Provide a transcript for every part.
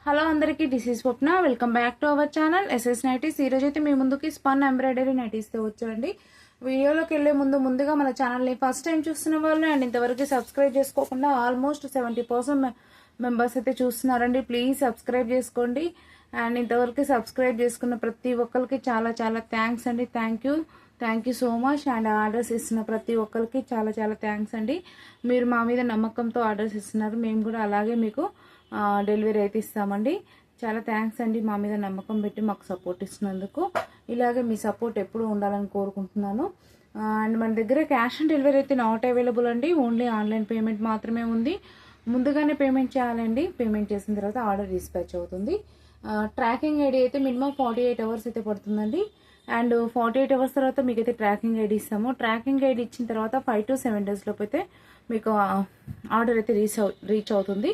Hello అందరికీ, this is Swapna. Welcome back to our channel S S nineties. ఈరోజు అయితే మీ ముందుకి స్పన్ ఎంబ్రాయిడరీ నైటీస్తో వచ్చాండి. వీడియోలోకి వెళ్ళే ముందుగా మన ఛానల్ని ఫస్ట్ టైం చూస్తున్న వాళ్ళు అండ్ ఇంతవరకు సబ్స్క్రైబ్ చేసుకోకుండా ఆల్మోస్ట్ 70% మెంబర్స్ అయితే చూస్తున్నారండి. ప్లీజ్ సబ్స్క్రైబ్ చేసుకోండి. అండ్ ఇంతవరకు సబ్స్క్రైబ్ చేసుకున్న ప్రతి ఒక్కరికి చాలా చాలా థ్యాంక్స్ అండి. Thank you so much. And orders ఇస్తున్న ప్రతి ఒక్కరికి చాలా చాలా థ్యాంక్స్ అండి. మీరు మా మీద నమ్మకంతో ఆర్డర్స్ ఇస్తున్నారు. మేము కూడా అలాగే మీకు డెలివరీ అయితే ఇస్తామండి. చాలా థ్యాంక్స్ అండి, మా మీద నమ్మకం పెట్టి మాకు సపోర్ట్ ఇస్తున్నందుకు. ఇలాగే మీ సపోర్ట్ ఎప్పుడూ ఉండాలని కోరుకుంటున్నాను. అండ్ మన దగ్గర క్యాష్ ఆన్ డెలివరీ అయితే నాట్ అవైలబుల్ అండి. ఓన్లీ ఆన్లైన్ పేమెంట్ మాత్రమే ఉంది. ముందుగానే పేమెంట్ చేయాలండి. పేమెంట్ చేసిన తర్వాత ఆర్డర్ డిస్పాచ్ అవుతుంది. ట్రాకింగ్ ఐడి అయితే మినిమం 48 అవర్స్ అయితే పడుతుందండి. అండ్ 48 అవర్స్ తర్వాత మీకైతే ట్రాకింగ్ ఐడి ఇస్తాము. ట్రాకింగ్ ఐడి ఇచ్చిన తర్వాత 5 to 7 days లోపు అయితే మీకు ఆర్డర్ అయితే రీచ్ అవుతుంది.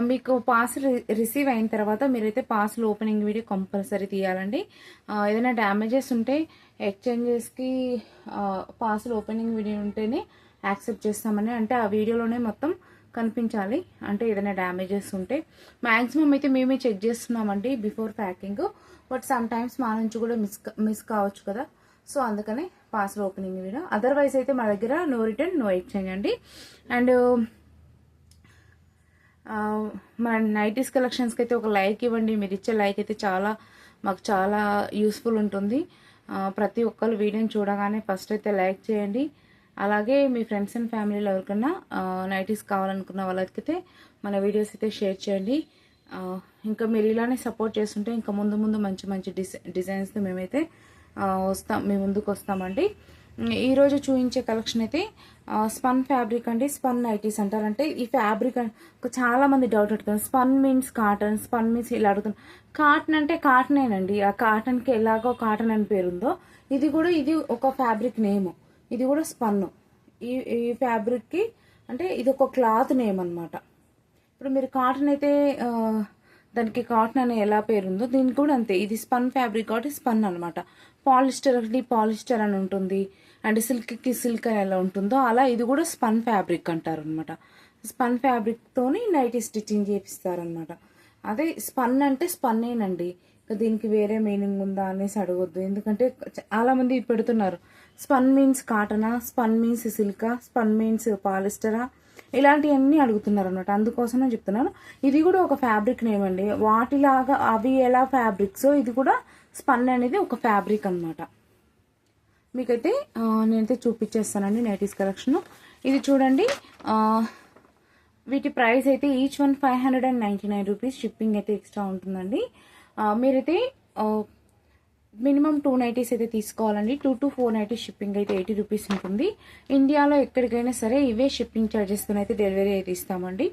మీకు పార్సల్ రిసీవ్ అయిన తర్వాత మీరైతే పార్సల్ ఓపెనింగ్ వీడియో కంపల్సరీ తీయాలండి. ఏదైనా డ్యామేజెస్ ఉంటే ఎక్స్చేంజెస్కి పార్సల్ ఓపెనింగ్ వీడియో ఉంటేనే యాక్సెప్ట్ చేస్తామని, అంటే ఆ వీడియోలోనే మొత్తం కనిపించాలి. అంటే ఏదైనా డ్యామేజెస్ ఉంటే మ్యాక్సిమం అయితే మేమే చెక్ చేస్తున్నామండి before packing. But some times మా నుంచి కూడా మిస్ కావచ్చు కదా. సో అందుకనే పార్సల్ ఓపెనింగ్ వీడియో. అదర్వైజ్ అయితే మా దగ్గర నో రిటర్న్ నో ఎక్స్చేంజ్ అండి. అండ్ మన నైటీస్ కలెక్షన్స్కి అయితే ఒక లైక్ ఇవ్వండి. మీరు ఇచ్చే లైక్ అయితే మాకు చాలా యూస్ఫుల్ ఉంటుంది. ప్రతి ఒక్కరు వీడియోని చూడగానే ఫస్ట్ అయితే లైక్ చేయండి. అలాగే మీ ఫ్రెండ్స్ అండ్ ఫ్యామిలీలో ఎవరికన్నా నైటీస్ కావాలనుకున్న వాళ్ళకైతే మన వీడియోస్ అయితే షేర్ చేయండి. ఇంకా మీరు ఇలానే సపోర్ట్ చేస్తుంటే ఇంకా ముందు మంచి మంచి డిజైన్స్తో మేమైతే మీ ముందుకు వస్తామండి. ఈరోజు చూపించే కలెక్షన్ అయితే స్పన్ ఫ్యాబ్రిక్ అండి. స్పన్ నైటీస్ అంటారంటే ఈ ఫ్యాబ్రిక్ చాలా మంది డౌట్ అడుగుతారు. Spun means cotton, spun means ఇలా అడుగుతున్నారు. కాటన్ అంటే కాటనేనండి. ఆ కాటన్కి ఎలాగో కాటన్ అని పేరుందో ఇది ఒక ఫ్యాబ్రిక్ నేమ్. ఇది కూడా స్పన్. ఈ ఫ్యాబ్రిక్కి అంటే ఇది ఒక క్లాత్ నేమ్ అనమాట. ఇప్పుడు మీరు కాటన్ అయితే దానికి కాటన్ అనే ఎలా పేరుందో దీనికి కూడా అంతే. ఇది స్పన్ ఫ్యాబ్రిక్ కాబట్టి స్పన్ అనమాట. పాలిస్టర్ అని ఉంటుంది. అండ్ సిల్క్కి సిల్క్ అని ఎలా ఉంటుందో అలా ఇది కూడా స్పన్ ఫ్యాబ్రిక్ అంటారు అనమాట. స్పన్ ఫ్యాబ్రిక్తోని నైటీ స్టిచ్చింగ్ చేపిస్తారనమాట. అదే స్పన్ అంటే స్పన్నేనండి. దీనికి వేరే మీనింగ్ ఉందా అనేసి అడగొద్దు. ఎందుకంటే చాలా మంది పెడుతున్నారు స్పన్ మీన్స్ కాటనా, స్పన్ మీన్స్ సిల్కా, స్పన్ మీన్స్ పాలిస్టరా, ఇలాంటివన్నీ అడుగుతున్నారు అనమాట. అందుకోసమే చెప్తున్నాను. ఇది కూడా ఒక ఫ్యాబ్రిక్ నేమ్ అండి. వాటిలాగా అవి ఎలా ఫ్యాబ్రిక్స్, ఇది కూడా స్పన్ అనేది ఒక ఫ్యాబ్రిక్ అనమాట. మీకైతే నేనైతే చూపించేస్తానండి నైటీస్ కలెక్షన్. ఇది చూడండి. వీటి ప్రైస్ అయితే ఈచ్ వన్ 599 రూపీస్. షిప్పింగ్ అయితే ఎక్స్ట్రా ఉంటుందండి. మీరైతే మినిమం 2 నైటీస్ అయితే తీసుకోవాలండి. 2 to 4 నైటీస్ షిప్పింగ్ అయితే 80 రూపీస్ ఉంటుంది. ఇండియాలో ఎక్కడికైనా సరే ఇవే షిప్పింగ్ ఛార్జెస్తో అయితే డెలివరీ అయితే ఇస్తామండి.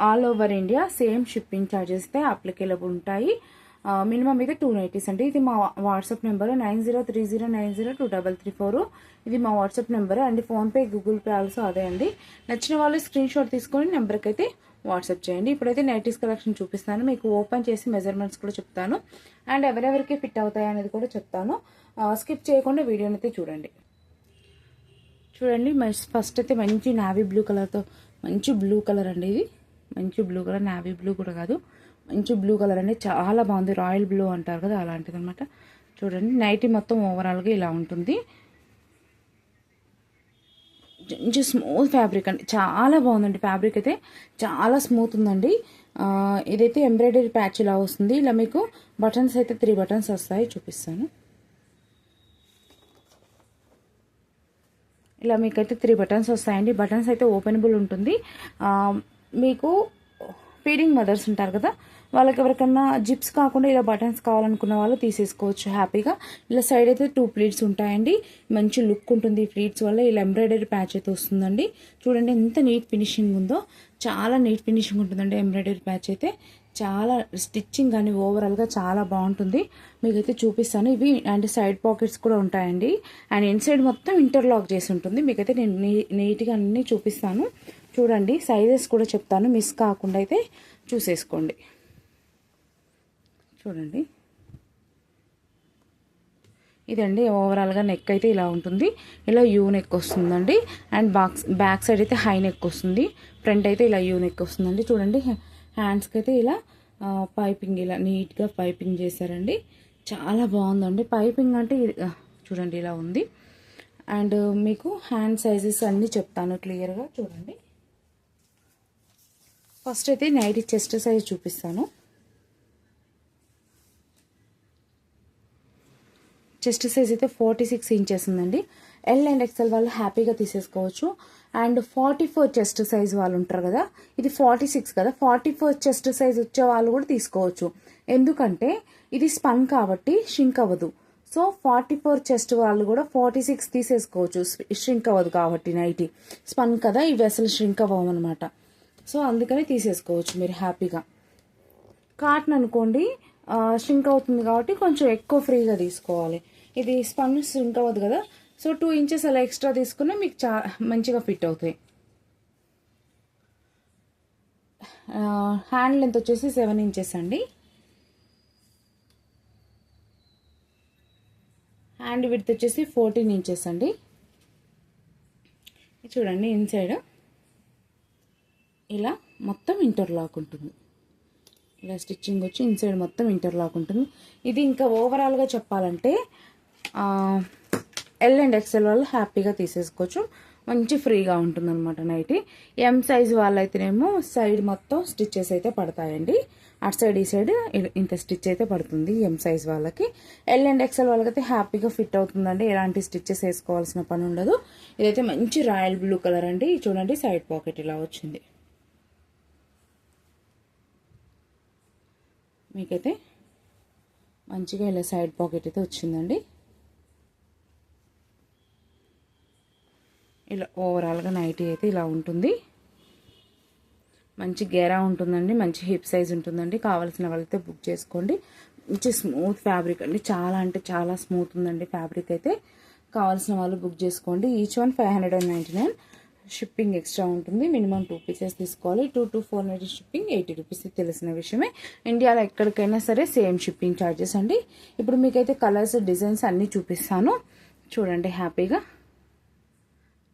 All over India same shipping charges అయితే అప్లికేబుల్ ఉంటాయి. మినిమం అయితే 2 నైటీస్ అండి. ఇది మా వాట్సాప్ నెంబర్ 9030902334. ఇది మా వాట్సాప్ నెంబర్ అండి. ఫోన్పే, గూగుల్ పే ఆల్సో అదే అండి. నచ్చిన వాళ్ళు స్క్రీన్ షాట్ తీసుకొని నెంబర్కి అయితే వాట్సాప్ చేయండి. ఇప్పుడైతే నైటీస్ కలెక్షన్ చూపిస్తాను. మీకు ఓపెన్ చేసి మెజర్మెంట్స్ కూడా చెప్తాను. అండ్ ఎవరెవరికి ఫిట్ అవుతాయి అనేది కూడా చెప్తాను. స్కిప్ చేయకుండా వీడియోని అయితే చూడండి. ఫస్ట్ అయితే మంచి నావీ బ్లూ కలర్తో, మంచి బ్లూ కలర్ అండి. ఇది మంచి బ్లూ కలర్, నావీ బ్లూ కూడా కాదు, మంచి బ్లూ కలర్ అండి. చాలా బాగుంది. రాయల్ బ్లూ అంటారు కదా, అలాంటిది అనమాట. చూడండి, నైటీ మొత్తం ఓవరాల్గా ఇలా ఉంటుంది. మంచి స్మూత్ ఫ్యాబ్రిక్ అండి. చాలా బాగుందండి. ఫ్యాబ్రిక్ అయితే చాలా స్మూత్ ఉందండి. ఇదైతే ఎంబ్రాయిడరీ ప్యాచ్ ఇలా వస్తుంది. ఇలా మీకు బటన్స్ అయితే 3 బటన్స్ వస్తాయి. చూపిస్తాను. ఇలా మీకైతే 3 బటన్స్ వస్తాయండి. బటన్స్ అయితే ఓపెనబుల్ ఉంటుంది. మీకు ఫీడింగ్ మదర్స్ ఉంటారు కదా, వాళ్ళకి ఎవరికన్నా జిప్స్ కాకుండా ఇలా బటన్స్ కావాలనుకున్న వాళ్ళు తీసేసుకోవచ్చు హ్యాపీగా. ఇలా సైడ్ అయితే 2 ప్లీట్స్ ఉంటాయండి. మంచి లుక్ ఉంటుంది. ప్లీట్స్ వల్ల ఇలా ఎంబ్రాయిడరీ ప్యాచ్ అయితే వస్తుందండి. చూడండి ఎంత నీట్ ఫినిషింగ్ ఉందో. చాలా నీట్ ఫినిషింగ్ ఉంటుందండి ఎంబ్రాయిడరీ ప్యాచ్ అయితే. చాలా స్టిచ్చింగ్ కానీ ఓవరాల్గా చాలా బాగుంటుంది. మీకైతే చూపిస్తాను. ఇవి అండ్ సైడ్ పాకెట్స్ కూడా ఉంటాయండి. అండ్ ఇన్సైడ్ మొత్తం ఇంటర్లాక్ చేసి ఉంటుంది. మీకైతే నేను నీట్గా అన్నీ చూపిస్తాను. చూడండి, సైజెస్ కూడా చెప్తాను. మిస్ కాకుండా అయితే చూసేసుకోండి. చూడండి, ఇదండి ఓవరాల్గా నెక్ అయితే ఇలా ఉంటుంది. ఇలా యూ నెక్ వస్తుందండి. అండ్ బ్యాక్ సైడ్ అయితే హై నెక్ వస్తుంది. ఫ్రంట్ అయితే ఇలా యూ నెక్ వస్తుందండి. చూడండి, హ్యాండ్స్కి అయితే ఇలా పైపింగ్ ఇలా నీట్గా పైపింగ్ చేశారండి. చాలా బాగుందండి. పైపింగ్ అంటే చూడండి ఇలా ఉంది. అండ్ మీకు హ్యాండ్ సైజెస్ అన్నీ చెప్తాను క్లియర్గా చూడండి. ఫస్ట్ అయితే నైటీ చెస్ట్ సైజ్ చూపిస్తాను. చెస్ట్ సైజ్ అయితే 46 ఇంచెస్ ఉందండి. ఎల్ అండ్ ఎక్సెల్ వాళ్ళు హ్యాపీగా తీసేసుకోవచ్చు. అండ్ 44 చెస్ట్ సైజ్ వాళ్ళు ఉంటారు కదా, ఇది 46 కదా, 44 చెస్ట్ సైజ్ వచ్చే వాళ్ళు కూడా తీసుకోవచ్చు. ఎందుకంటే ఇది స్పన్ కాబట్టి షింక్ అవ్వదు. సో 44 చెస్ట్ వాళ్ళు కూడా 46 తీసేసుకోవచ్చు. షింక్ అవ్వదు కాబట్టి నైటీ స్పన్ కదా, ఇవి అసలు షింక్ అవ్వమన్నమాట. సో అందుకని తీసేసుకోవచ్చు మీరు హ్యాపీగా. కాటన్ అనుకోండి షింక్ అవుతుంది కాబట్టి కొంచెం ఎక్కువ ఫ్రీగా తీసుకోవాలి. ఇది స్పన్ షింక్ అవ్వదు కదా, సో 2 ఇంచెస్ అలా ఎక్స్ట్రా తీసుకుని మీకు మంచిగా ఫిట్ అవుతాయి. హ్యాండ్ లెంత్ వచ్చేసి 7 ఇంచెస్ అండి. హ్యాండ్ విడ్త్ వచ్చేసి 14 ఇంచెస్ అండి. చూడండి ఇన్సైడ్ ఇలా మొత్తం ఇంటర్లాక్ ఉంటుంది. ఇలా స్టిచ్చింగ్ వచ్చి ఇన్సైడ్ మొత్తం ఇంటర్లాక్ ఉంటుంది. ఇది ఇంకా ఓవరాల్గా చెప్పాలంటే ఎల్ అండ్ ఎక్సెల్ వాళ్ళు హ్యాపీగా తీసేసుకోవచ్చు. మంచి ఫ్రీగా ఉంటుందన్నమాట నైటీ. ఎం సైజ్ వాళ్ళైతేనేమో సైడ్ మొత్తం స్టిచ్చెస్ అయితే పడతాయండి. అటు సైడ్ ఈ సైడ్ ఇంత స్టిచ్ అయితే పడుతుంది ఎం సైజ్ వాళ్ళకి. ఎల్ అండ్ ఎక్సెల్ వాళ్ళకైతే హ్యాపీగా ఫిట్ అవుతుందండి. ఎలాంటి స్టిచ్చెస్ వేసుకోవాల్సిన పని ఉండదు. ఇదైతే మంచి రాయల్ బ్లూ కలర్ అండి. చూడండి సైడ్ పాకెట్ ఇలా వచ్చింది. మీకైతే మంచిగా ఇలా సైడ్ పాకెట్ అయితే వచ్చిందండి. ఇలా ఓవరాల్గా నైటీ అయితే ఇలా ఉంటుంది. మంచి గేరా ఉంటుందండి. మంచి హిప్ సైజ్ ఉంటుందండి. కావాల్సిన వాళ్ళైతే బుక్ చేసుకోండి. మంచి స్మూత్ ఫ్యాబ్రిక్ అండి. చాలా అంటే చాలా స్మూత్ ఉందండి ఫ్యాబ్రిక్ అయితే. కావాల్సిన వాళ్ళు బుక్ చేసుకోండి. Each one 599. షిప్పింగ్ ఎక్స్ట్రా ఉంటుంది. మినిమం 2 పీసెస్ తీసుకోవాలి. 2 to 490 షిప్పింగ్, 80 రూపీస్ తెలిసిన విషయమే. ఇండియాలో ఎక్కడికైనా సరే సేమ్ షిప్పింగ్ ఛార్జెస్ అండి. ఇప్పుడు మీకైతే కలర్స్ డిజైన్స్ అన్నీ చూపిస్తాను చూడండి హ్యాపీగా.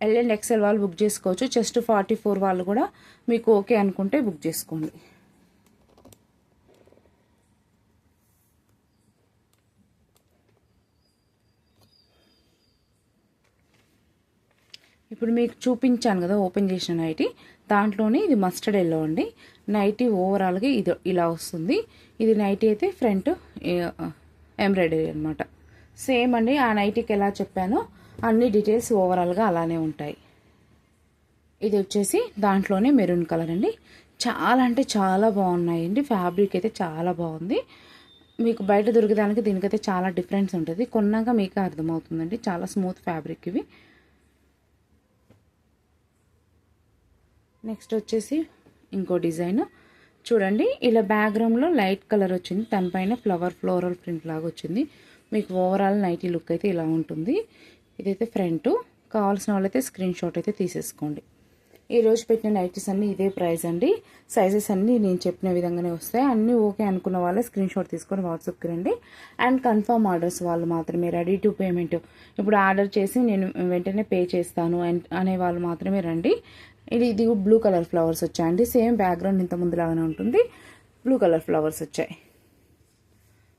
ఎల్ అండ్ ఎక్సెల్ వాళ్ళు బుక్ చేసుకోవచ్చు. చెస్ట్ 44 వాళ్ళు కూడా మీకు ఓకే అనుకుంటే బుక్ చేసుకోండి. ఇప్పుడు మీకు చూపించాను కదా ఓపెన్ చేసిన నైటీ, దాంట్లోనే ఇది మస్టర్డ్ ఎల్లో అండి. నైటీ ఓవరాల్గా ఇది ఇలా వస్తుంది. ఇది నైటీ అయితే ఫ్రంట్ ఎంబ్రాయిడరీ అనమాట. సేమ్ అండి ఆ నైటీకి ఎలా చెప్పానో అన్ని డీటెయిల్స్ ఓవరాల్గా అలానే ఉంటాయి. ఇది వచ్చేసి దాంట్లోనే మెరూన్ కలర్ అండి. చాలా అంటే చాలా బాగున్నాయండి. ఫ్యాబ్రిక్ అయితే చాలా బాగుంది. మీకు బయట దొరికేదానికి దీనికైతే చాలా డిఫరెన్స్ ఉంటుంది. కొన్నాక మీకే అర్థమవుతుందండి. చాలా స్మూత్ ఫ్యాబ్రిక్ ఇవి. నెక్స్ట్ వచ్చేసి ఇంకో డిజైన్ చూడండి. ఇలా బ్యాక్గ్రౌండ్లో లైట్ కలర్ వచ్చింది. దానిపైన ఫ్లోరల్ ప్రింట్ లాగా వచ్చింది. మీకు ఓవరాల్ నైటీ లుక్ అయితే ఇలా ఉంటుంది. ఇదైతే ఫ్రంట్. కావాల్సిన వాళ్ళైతే స్క్రీన్ షాట్ అయితే తీసేసుకోండి. ఈరోజు పెట్టిన నైటీస్ అన్నీ ఇదే ప్రైస్ అండి. సైజెస్ అన్నీ నేను చెప్పిన విధంగానే వస్తాయి. అన్నీ ఓకే అనుకున్న వాళ్ళే స్క్రీన్ షాట్ తీసుకొని వాట్సాప్కి రండి. అండ్ కన్ఫర్మ్ ఆర్డర్స్ వాళ్ళు మాత్రమే, రెడీ టు పేమెంట్ ఇప్పుడు ఆర్డర్ చేసి నేను వెంటనే పే చేస్తాను అనే వాళ్ళు మాత్రమే రండి. ఇది బ్లూ కలర్ ఫ్లవర్స్ వచ్చాయండి. సేమ్ బ్యాక్గ్రౌండ్ ఇంత ముందులాగానే ఉంటుంది. బ్లూ కలర్ ఫ్లవర్స్ వచ్చాయి.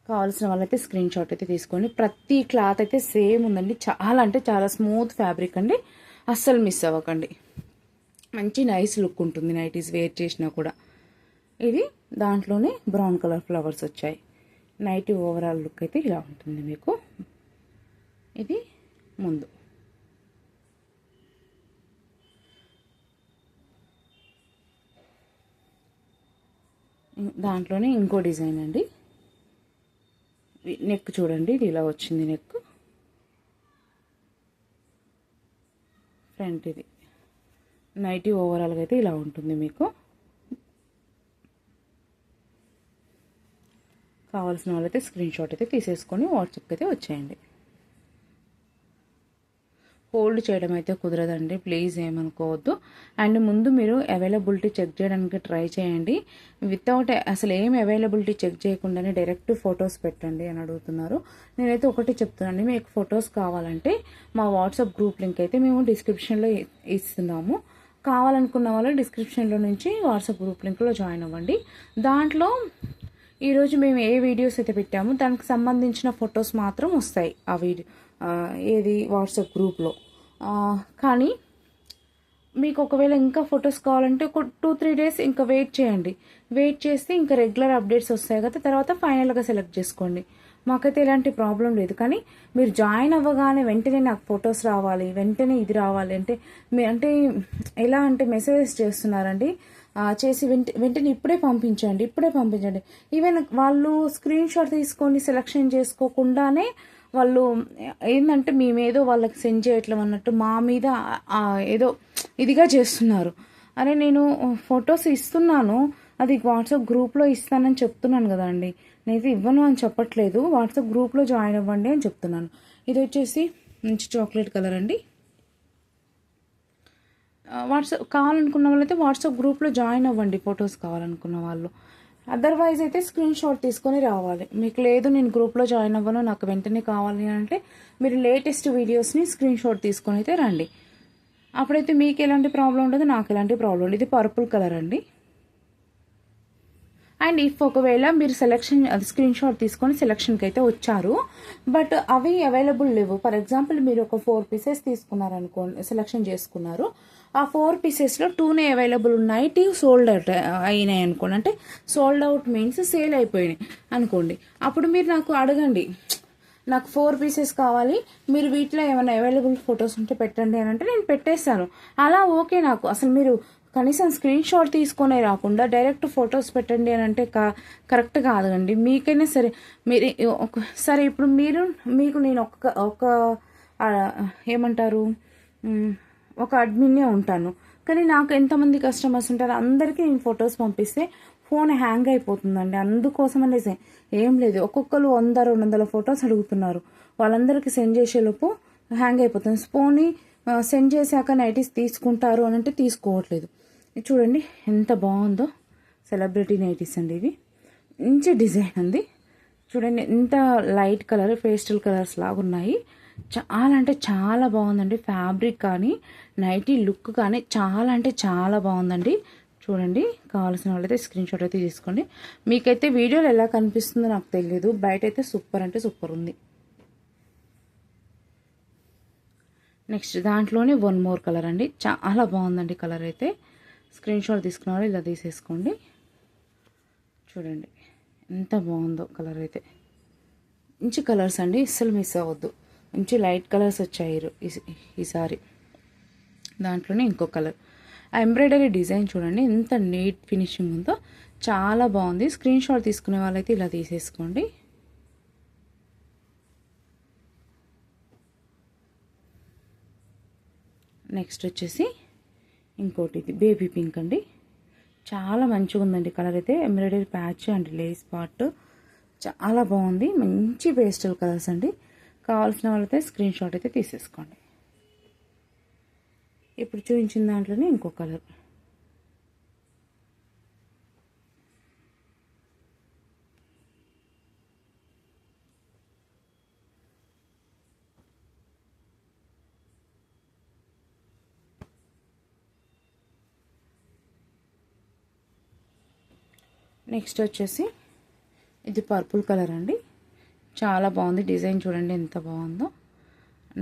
కావాల్సిన వాళ్ళైతే స్క్రీన్ షాట్ అయితే తీసుకోండి. ప్రతి క్లాత్ అయితే సేమ్ ఉందండి. చాలా అంటే చాలా స్మూత్ ఫ్యాబ్రిక్ అండి. అస్సలు మిస్ అవ్వకండి. మంచి నైస్ లుక్ ఉంటుంది నైటీస్ వేర్ చేసినా కూడా. ఇది దాంట్లోనే బ్రౌన్ కలర్ ఫ్లవర్స్ వచ్చాయి. నైటీ ఓవరాల్ లుక్ అయితే ఇలా ఉంటుంది మీకు. ఇది ముందు. దాంట్లోనే ఇంకో డిజైన్ అండి. నెక్ చూడండి, ఇది ఇలా వచ్చింది నెక్. ఫ్రంట్ ఇది నైటీ ఓవరాల్గా అయితే ఇలా ఉంటుంది మీకు. కావాల్సిన వాళ్ళైతే స్క్రీన్ షాట్ అయితే తీసేసుకొని వాట్సాప్కి అయితే వచ్చేయండి. హోల్డ్ చేయడం అయితే కుదరదండి, ప్లీజ్ ఏమనుకోవద్దు. అండ్ ముందు మీరు అవైలబిలిటీ చెక్ చేయడానికి ట్రై చేయండి. వితౌట్ అసలు ఏం అవైలబిలిటీ చెక్ చేయకుండానే డైరెక్ట్ ఫొటోస్ పెట్టండి అని అడుగుతున్నారు. నేనైతే ఒకటి చెప్తున్నాను, మీకు ఫొటోస్ కావాలంటే మా వాట్సాప్ గ్రూప్ లింక్ అయితే మేము డిస్క్రిప్షన్లో ఇస్తున్నాము. కావాలనుకున్న వాళ్ళు డిస్క్రిప్షన్లో నుంచి వాట్సాప్ గ్రూప్ లింక్లో జాయిన్ అవ్వండి. దాంట్లో ఈరోజు మేము ఏ వీడియోస్ అయితే పెట్టామో దానికి సంబంధించిన ఫొటోస్ మాత్రం వస్తాయి ఆ వీడియో ఏది వాట్సాప్ గ్రూప్లో. కానీ మీకు ఒకవేళ ఇంకా ఫొటోస్ కావాలంటే ఒక 2-3 డేస్ ఇంకా వెయిట్ చేయండి. వెయిట్ చేస్తే ఇంకా రెగ్యులర్ అప్డేట్స్ వస్తాయి కదా, తర్వాత ఫైనల్గా సెలెక్ట్ చేసుకోండి. మాకైతే ఎలాంటి ప్రాబ్లం లేదు. కానీ మీరు జాయిన్ అవ్వగానే వెంటనే నాకు ఫొటోస్ రావాలి, వెంటనే ఇది రావాలి అంటే అంటే ఎలా అంటే మెసేజెస్ చేస్తున్నారండి. చేసి వెంటనే ఇప్పుడే పంపించండి. ఈవెన్ వాళ్ళు స్క్రీన్ షాట్ తీసుకొని సెలెక్షన్ చేసుకోకుండానే వాళ్ళు ఏంటంటే మేమేదో వాళ్ళకి సెండ్ చేయట్లేం అన్నట్టు మా మీద ఏదో ఇదిగా చేస్తున్నారు. అరే నేను ఫొటోస్ ఇస్తున్నాను, అది వాట్సాప్ గ్రూప్లో ఇస్తానని చెప్తున్నాను కదా అండి. నేనైతే ఇవ్వను అని చెప్పట్లేదు, వాట్సాప్ గ్రూప్లో జాయిన్ అవ్వండి అని చెప్తున్నాను. ఇది వచ్చేసి మంచి చాక్లెట్ కలర్ అండి. వాట్సాప్ కావాలనుకున్న వాళ్ళైతే వాట్సాప్ గ్రూప్లో జాయిన్ అవ్వండి, ఫొటోస్ కావాలనుకున్న వాళ్ళు. అదర్వైజ్ అయితే స్క్రీన్ షాట్ తీసుకొని రావాలి. మీకు లేదు నేను గ్రూప్లో జాయిన్ అవ్వను, నాకు వెంటనే కావాలి అంటే మీరు లేటెస్ట్ వీడియోస్ని స్క్రీన్ షాట్ తీసుకొని అయితే రండి. అప్పుడైతే మీకు ఎలాంటి ప్రాబ్లం ఉండదు, నాకు ఎలాంటి ప్రాబ్లం ఉండదు. ఇది పర్పుల్ కలర్ అండి. అండ్ ఇఫ్ ఒకవేళ మీరు సెలెక్షన్ స్క్రీన్ షాట్ తీసుకొని సెలెక్షన్కి అయితే వచ్చారు, బట్ అవి అవైలబుల్ లేవు. ఫర్ ఎగ్జాంపుల్ మీరు ఒక 4 పీసెస్ తీసుకున్నారనుకోండి, సెలెక్షన్ చేసుకున్నారు. ఆ 4 పీసెస్లో 2నే అవైలబుల్ ఉన్నాయి, 2 సోల్డ్ అవుట్ అయినాయి అనుకోండి. అంటే సోల్డ్ అవుట్ మీన్స్ సేల్ అయిపోయినాయి అనుకోండి. అప్పుడు మీరు నాకు అడగండి, నాకు 4 పీసెస్ కావాలి, మీరు వీటిలో ఏమైనా అవైలబుల్ ఫొటోస్ ఉంటే పెట్టండి అని అంటే నేను పెట్టేస్తాను. అలా ఓకే నాకు. అసలు మీరు కనీసం స్క్రీన్ షాట్ తీసుకొనే రాకుండా డైరెక్ట్ ఫొటోస్ పెట్టండి అని అంటే కరెక్ట్ కాదండి. మీకైనా సరే మీరు సరే ఇప్పుడు మీకు నేను ఒక ఏమంటారు ఒక అడ్మిన్నే ఉంటాను. కానీ నాకు ఎంతమంది కస్టమర్స్ ఉంటారో అందరికీ నేను ఫొటోస్ పంపిస్తే ఫోన్ హ్యాంగ్ అయిపోతుందండి. అందుకోసం అనేసి ఏం లేదు, ఒక్కొక్కరు 100-200 ఫొటోస్ అడుగుతున్నారు. వాళ్ళందరికీ సెండ్ చేసేలోపు హ్యాంగ్ అయిపోతుంది. ఫోన్ని సెండ్ చేశాక నైటీస్ తీసుకుంటారు అని అంటే తీసుకోవట్లేదు. చూడండి ఎంత బాగుందో, సెలబ్రిటీ నైటీస్ అండి ఇవి. మంచి డిజైన్ ఉంది చూడండి, ఎంత లైట్ కలర్ పేస్టల్ కలర్స్ లాగా ఉన్నాయి. చాలా అంటే చాలా బాగుందండి. ఫ్యాబ్రిక్ కానీ నైటీ లుక్ కానీ చాలా అంటే చాలా బాగుందండి. చూడండి, కావాల్సిన వాళ్ళైతే స్క్రీన్ షాట్ అయితే తీసుకోండి. మీకైతే వీడియోలో ఎలా కనిపిస్తుందో నాకు తెలియదు, బయట అయితే సూపర్ అంటే సూపర్ ఉంది. నెక్స్ట్ దాంట్లోనే 1 మోర్ కలర్ అండి, చాలా బాగుందండి కలర్ అయితే. స్క్రీన్ షాట్ తీసుకున్న వాళ్ళు ఇలా తీసేసుకోండి. చూడండి ఎంత బాగుందో కలర్ అయితే. మంచి కలర్స్ అండి, అస్సలు మిస్ అవ్వద్దు. మంచి లైట్ కలర్స్ వచ్చాయి ఈసారి. దాంట్లోనే ఇంకో కలర్. ఆ ఎంబ్రాయిడరీ డిజైన్ చూడండి ఎంత నీట్ ఫినిషింగ్ ఉందో, చాలా బాగుంది. స్క్రీన్ షాట్ తీసుకునే వాళ్ళైతే ఇలా తీసేసుకోండి. నెక్స్ట్ వచ్చేసి ఇంకోటి, ఇది బేబీ పింక్ అండి. చాలా మంచిగా ఉందండి కలర్ అయితే. Embroidery patch and Lay's part చాలా బాగుంది. మంచి పేస్టల్ కలర్స్ అండి. కావాల్సిన వాళ్ళైతే స్క్రీన్ షాట్ అయితే తీసేసుకోండి. ఇప్పుడు చూపించిన దాంట్లోనే ఇంకో కలర్. నెక్స్ట్ వచ్చేసి ఇది పర్పుల్ కలర్ అండి. చాలా బాగుంది డిజైన్, చూడండి ఎంత బాగుందో.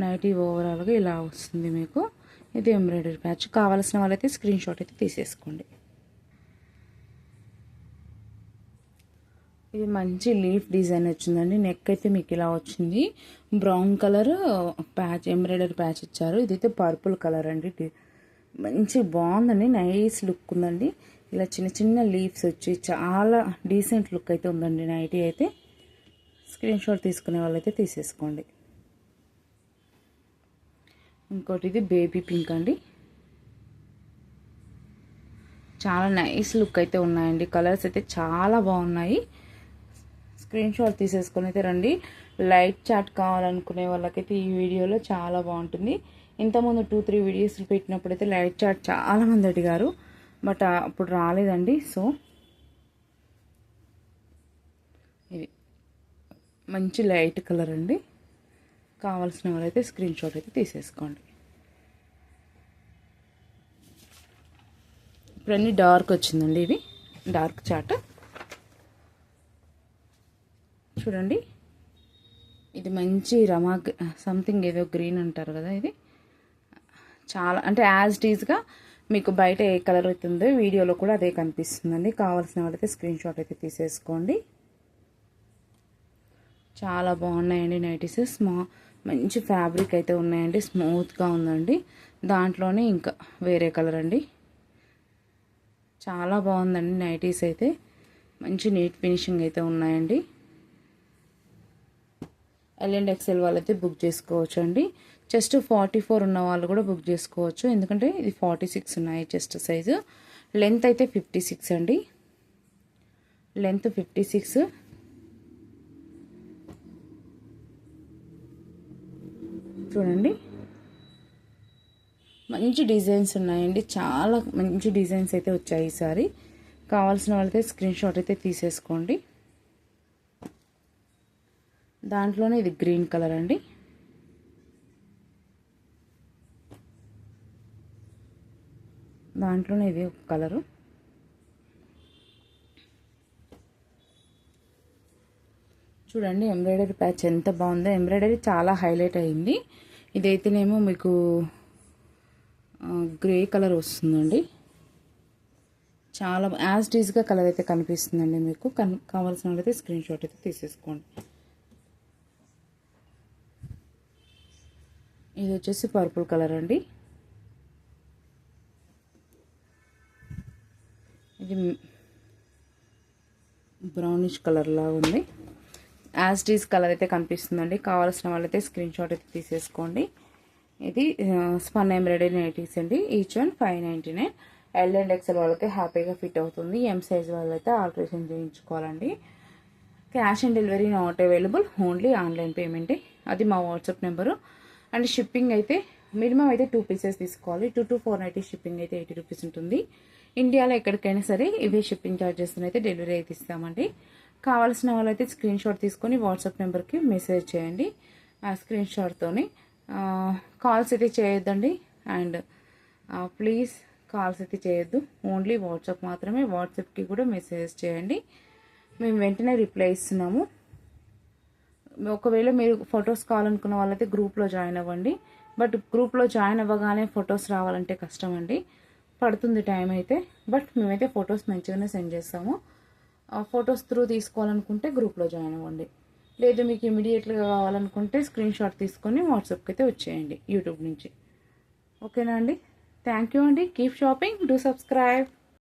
నైటీ ఓవరాల్గా ఇలా వస్తుంది మీకు. ఇది ఎంబ్రాయిడరీ ప్యాచ్. కావాల్సిన వాళ్ళైతే స్క్రీన్ షాట్ అయితే తీసేసుకోండి. ఇది మంచి లీఫ్ డిజైన్ వచ్చిందండి. నెక్ అయితే మీకు ఇలా వచ్చింది. Brown colour patch embroidery patch ఇచ్చారు. ఇదైతే పర్పుల్ కలర్ అండి. మంచి బాగుందండి, నైస్ లుక్ ఉందండి. ఇలా చిన్న చిన్న లీవ్స్ వచ్చి చాలా డీసెంట్ లుక్ అయితే ఉందండి నైటీ అయితే. స్క్రీన్ షాట్ తీసుకునే వాళ్ళైతే తీసేసుకోండి. ఇంకోటి ఇది బేబీ పింక్ అండి. చాలా నైస్ లుక్ అయితే ఉన్నాయండి. కలర్స్ అయితే చాలా బాగున్నాయి. స్క్రీన్ షాట్ తీసేసుకొని అయితే రండి. లైట్ చాట్ కావాలనుకునే వాళ్ళకైతే ఈ వీడియోలో చాలా బాగుంటుంది. ఇంతకుముందు 2-3 వీడియోస్ పెట్టినప్పుడైతే లైట్ చాట్ చాలామంది అడిగారు, బట్ అప్పుడు రాలేదండి. సో ఇది మంచి లైట్ కలర్ అండి. కావాల్సిన వాళ్ళైతే స్క్రీన్ షాట్ అయితే తీసేసుకోండి. ఇప్పుడు అన్నీ డార్క్ వచ్చిందండి, ఇది డార్క్ చాట్. చూడండి, ఇది మంచి రమా సంథింగ్ ఏదో గ్రీన్ అంటారు కదా, ఇది చాలా అంటే యాజ్ ఇట్ ఈజ్గా మీకు బయట ఏ కలర్ అవుతుందో వీడియోలో కూడా అదే కనిపిస్తుందండి. కావాల్సిన వాళ్ళైతే స్క్రీన్ షాట్ అయితే తీసేసుకోండి. చాలా బాగున్నాయండి నైటీస్. మంచి ఫ్యాబ్రిక్ అయితే ఉన్నాయండి, స్మూత్గా ఉందండి. దాంట్లోనే ఇంకా వేరే కలర్ అండి. చాలా బాగుందండి నైటీస్ అయితే, మంచి నీట్ ఫినిషింగ్ అయితే ఉన్నాయండి. L&XL వాళ్ళైతే బుక్ చేసుకోవచ్చు అండి. చెస్ట్ 44 ఉన్న వాళ్ళు కూడా బుక్ చేసుకోవచ్చు, ఎందుకంటే ఇది 46 ఉన్నాయి చెస్ట్ సైజు. లెంత్ అయితే 56 అండి, లెంత్ 56. చూడండి, మంచి డిజైన్స్ ఉన్నాయండి, చాలా మంచి డిజైన్స్ అయితే వచ్చాయి ఈసారి. కావాల్సిన వాళ్ళైతే స్క్రీన్ షాట్ అయితే తీసేసుకోండి. దాంట్లోనే ఇది గ్రీన్ కలర్ అండి. దాంట్లోనే ఇది ఒక కలరు. చూడండి ఎంబ్రాయిడరీ ప్యాచ్ ఎంత బాగుందో, ఎంబ్రాయిడరీ చాలా హైలైట్ అయింది. ఇదైతేనేమో మీకు గ్రే కలర్ వస్తుందండి, చాలా యాజ్ ఇట్ ఈజ్గా కలర్ అయితే కనిపిస్తుందండి మీకు. కావాల్సిన వాళ్ళైతే స్క్రీన్ షాట్ అయితే తీసేసుకోండి. ఇది వచ్చేసి పర్పుల్ కలర్ అండి. ఇది బ్రౌనిష్ కలర్ లాగా ఉంది, యాజ్ ఇట్ ఈజ్ కలర్ అయితే కనిపిస్తుందండి. కావాల్సిన వాళ్ళైతే స్క్రీన్ షాట్ అయితే తీసేసుకోండి. ఇది స్పన్ ఎంబ్రాయిడరీ నైటీస్ అండి, ఈచ్ వన్ 599. L&XL వాళ్ళకి హ్యాపీగా ఫిట్ అవుతుంది. M సైజ్ వాళ్ళైతే ఆల్టరేషన్ చేయించుకోవాలండి. Cash on delivery not available, only online పేమెంటే. అది మా వాట్సాప్ నెంబరు. అండ్ షిప్పింగ్ అయితే మినిమం అయితే 2 పీసెస్ తీసుకోవాలి. 2 to 490 షిప్పింగ్ అయితే 80 రూపీస్ ఉంటుంది. ఇండియాలో ఎక్కడికైనా సరే ఇవే షిప్పింగ్ ఛార్జెస్ అయితే డెలివరీ అయితే ఇస్తామండి. కావాల్సిన వాళ్ళైతే స్క్రీన్ షాట్ తీసుకొని వాట్సాప్ నెంబర్కి మెసేజ్ చేయండి. ఆ స్క్రీన్ షాట్తోని కాల్స్ అయితే చేయొద్దండి. అండ్ ప్లీజ్ కాల్స్ అయితే చేయొద్దు, ఓన్లీ వాట్సాప్ మాత్రమే. వాట్సాప్కి కూడా మెసేజ్ చేయండి, మేము వెంటనే రిప్లై ఇస్తున్నాము. ఒకవేళ మీరు ఫొటోస్ కావాలనుకున్న వాళ్ళైతే గ్రూప్లో జాయిన్ అవ్వండి. బట్ గ్రూప్లో జాయిన్ అవ్వగానే ఫొటోస్ రావాలంటే కష్టం అండి, పడుతుంది టైం అయితే. బట్ మేమైతే ఫొటోస్ మంచిగానే సెండ్ చేస్తాము. ఫొటోస్ త్రూ తీసుకోవాలనుకుంటే గ్రూప్లో జాయిన్ అవ్వండి. లేదు మీకు ఇమీడియట్గా కావాలనుకుంటే స్క్రీన్ షాట్ తీసుకొని వాట్సాప్కి అయితే వచ్చేయండి యూట్యూబ్ నుంచి. ఓకేనా అండి, థ్యాంక్ యూ అండి. Keep shopping, do subscribe.